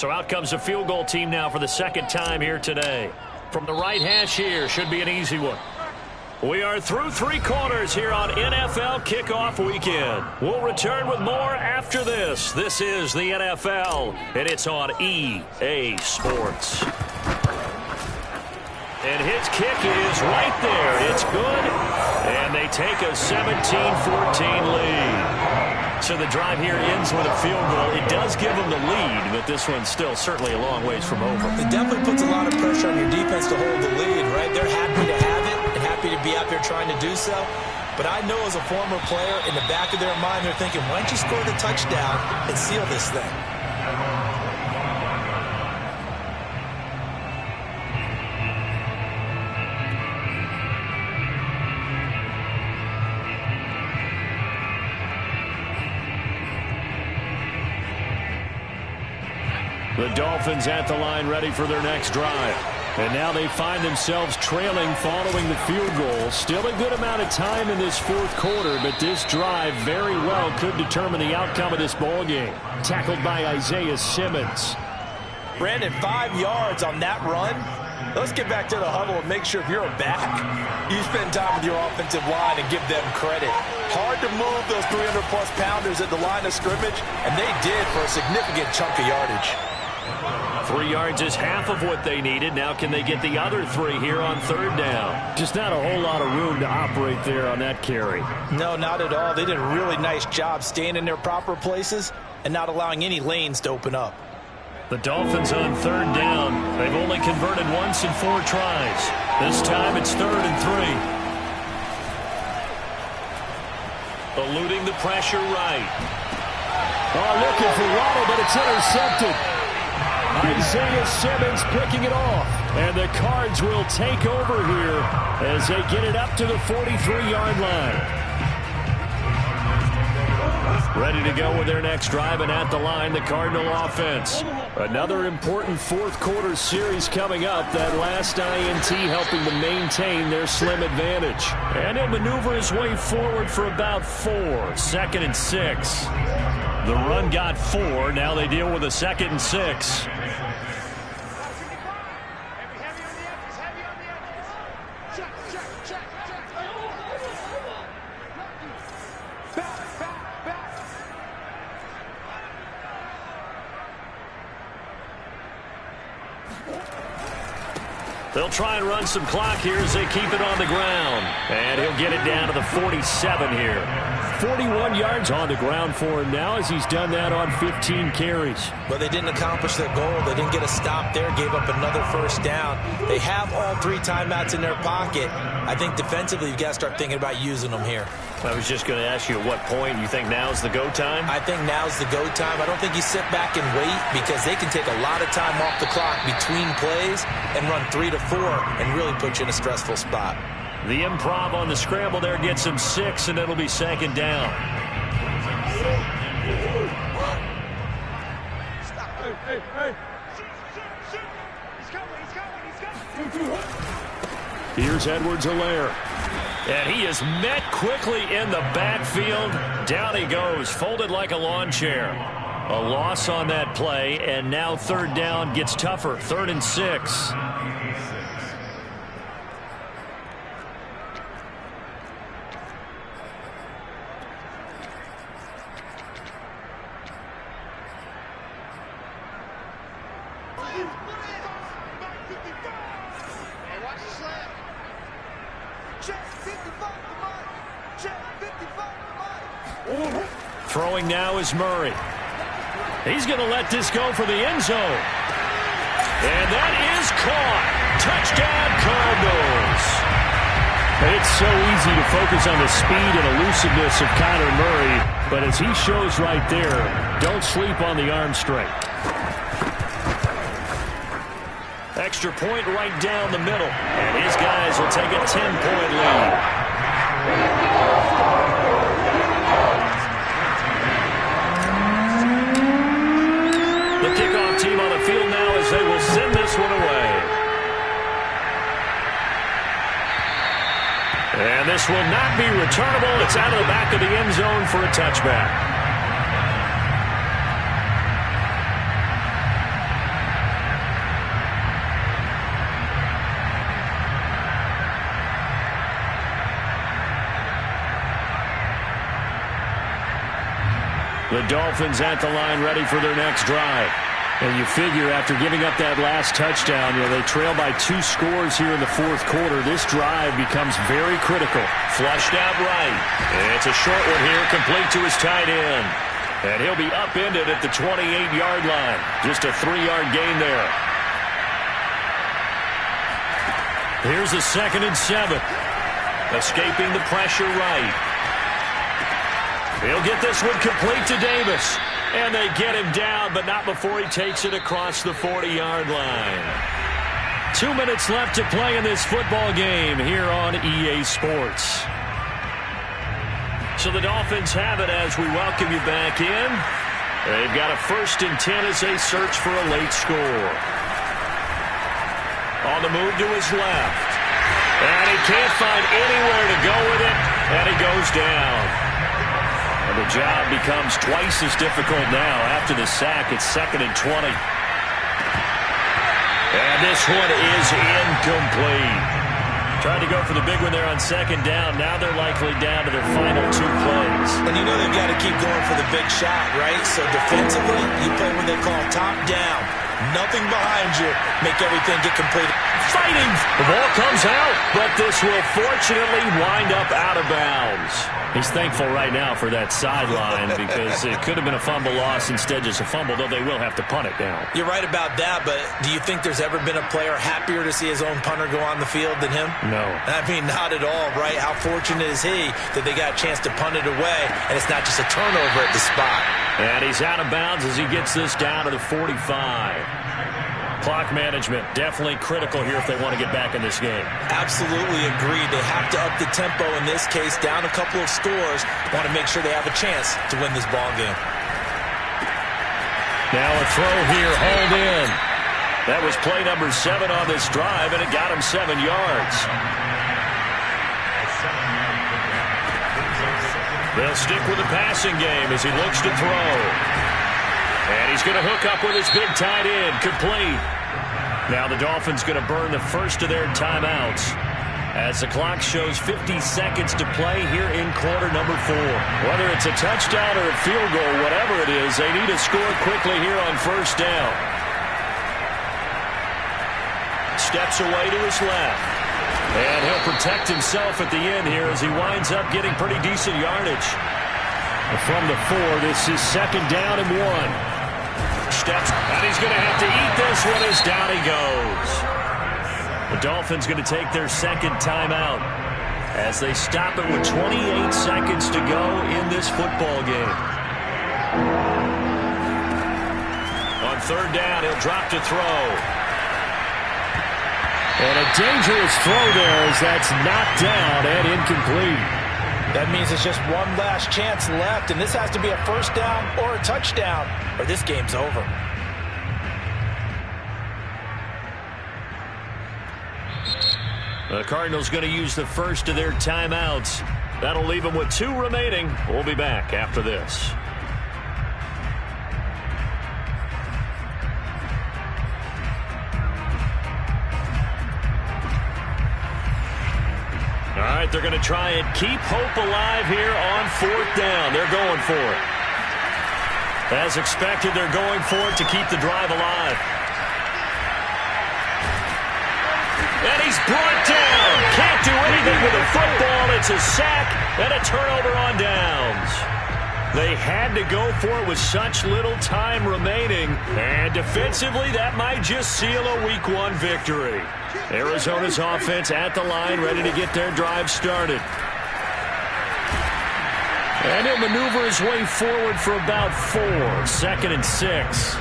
So out comes the field goal team now for the second time here today. From the right hash here, should be an easy one. We are through 3 quarters here on NFL Kickoff Weekend. We'll return with more after this. This is the NFL, and it's on EA Sports. And his kick is right there. It's good, and they take a 17-14 lead. So the drive here ends with a field goal. It does give them the lead, but this one's still certainly a long ways from over. It definitely puts a lot of pressure on your defense to hold the lead, right? They're happy to have it and happy to be out there trying to do so. But I know as a former player, in the back of their mind, they're thinking, why don't you score the touchdown and seal this thing? The Dolphins at the line ready for their next drive. And now they find themselves trailing following the field goal. Still a good amount of time in this fourth quarter, but this drive very well could determine the outcome of this ball game. Tackled by Isaiah Simmons. Brandon, 5 yards on that run. Let's get back to the huddle and make sure if you're a back, you spend time with your offensive line and give them credit. Hard to move those 300-plus pounders at the line of scrimmage, and they did for a significant chunk of yardage. 3 yards is half of what they needed. Now can they get the other 3 here on third down? Just not a whole lot of room to operate there on that carry. No, not at all. They did a really nice job staying in their proper places and not allowing any lanes to open up. The Dolphins on third down. They've only converted once in 4 tries. This time it's 3rd and 3. Eluding the pressure right. Oh, looking for Waddle, but it's intercepted. Isaiah Simmons picking it off. And the Cards will take over here as they get it up to the 43-yard line. Ready to go with their next drive, and at the line, the Cardinal offense. Another important fourth quarter series coming up. That last INT helping to maintain their slim advantage. And he'll maneuver his way forward for about 4. 2nd and 6. The run got 4. Now they deal with a 2nd and 6. They'll try and run some clock here as they keep it on the ground. And he'll get it down to the 47 here. 41 yards on the ground for him now as he's done that on 15 carries. But they didn't accomplish their goal. They didn't get a stop there, gave up another first down. They have all 3 timeouts in their pocket. I think defensively you've got to start thinking about using them here. I was just going to ask you at what point you think now's the go time? I think now's the go time. I don't think you sit back and wait because they can take a lot of time off the clock between plays and run 3 to 4 and really put you in a stressful spot. The improv on the scramble there gets him 6, and it'll be 2nd down. Here's Edwards-Helaire. And he is met quickly in the backfield. Down he goes, folded like a lawn chair. A loss on that play, and now third down gets tougher. 3rd and 6. Throwing now is Murray. He's going to let this go for the end zone. And that is caught. Touchdown, Cardinals. It's so easy to focus on the speed and elusiveness of Kyler Murray, but as he shows right there, don't sleep on the arm strength. Extra point right down the middle, and his guys will take a 10-point lead. The kickoff team on the field now as they will send this one away. And this will not be returnable. It's out of the back of the end zone for a touchback. The Dolphins at the line ready for their next drive. And you figure after giving up that last touchdown, they trail by 2 scores here in the fourth quarter. This drive becomes very critical. Flushed out right. It's a short one here, complete to his tight end. And he'll be upended at the 28-yard line. Just a 3-yard gain there. Here's a 2nd and 7. Escaping the pressure right. He'll get this one complete to Davis. And they get him down, but not before he takes it across the 40-yard line. 2 minutes left to play in this football game here on EA Sports. So the Dolphins have it as we welcome you back in. They've got a 1st and 10 as they search for a late score. On the move to his left. And he can't find anywhere to go with it, and he goes down. And the job becomes twice as difficult now. After the sack, it's 2nd and 20. And this one is incomplete. Tried to go for the big one there on 2nd down. Now they're likely down to their final 2 plays. And you know they've got to keep going for the big shot, right? So defensively, you play what they call top down. Nothing behind you. Make everything get completed. Fighting! The ball comes out, but this will fortunately wind up out of bounds. He's thankful right now for that sideline because it could have been a fumble loss, instead just a fumble, though they will have to punt it now. You're right about that, but do you think there's ever been a player happier to see his own punter go on the field than him? No. I mean, not at all, right? How fortunate is he that they got a chance to punt it away, and it's not just a turnover at the spot. And he's out of bounds as he gets this down to the 45. Clock management, definitely critical here if they want to get back in this game. Absolutely agreed. They have to up the tempo in this case, down a couple of scores. Want to make sure they have a chance to win this ball game. Now a throw here, hauled in. That was play number 7 on this drive, and it got him 7 yards. They'll stick with the passing game as he looks to throw. And he's going to hook up with his big tight end, complete. Now the Dolphins going to burn the first of their timeouts as the clock shows 50 seconds to play here in quarter number 4. Whether it's a touchdown or a field goal, whatever it is, they need to score quickly here on 1st down. Steps away to his left. And he'll protect himself at the end here as he winds up getting pretty decent yardage. From the 4, this is 2nd down and 1. Steps, and he's going to have to eat this one as down he goes. The Dolphins going to take their 2nd timeout as they stop it with 28 seconds to go in this football game. On 3rd down, he'll drop to throw. And a dangerous throw there as that's knocked down and incomplete. That means it's just one last chance left, and this has to be a 1st down or a touchdown, or this game's over. The Cardinals going to use the first of their timeouts. That'll leave them with 2 remaining. We'll be back after this. All right, they're going to try and keep hope alive here on 4th down. They're going for it. As expected, they're going for it to keep the drive alive. And he's brought down. Can't do anything with the football. It's a sack and a turnover on downs. They had to go for it with such little time remaining. And defensively, that might just seal a Week 1 victory. Arizona's offense at the line, ready to get their drive started. And he'll maneuver his way forward for about 4. 2nd and 6.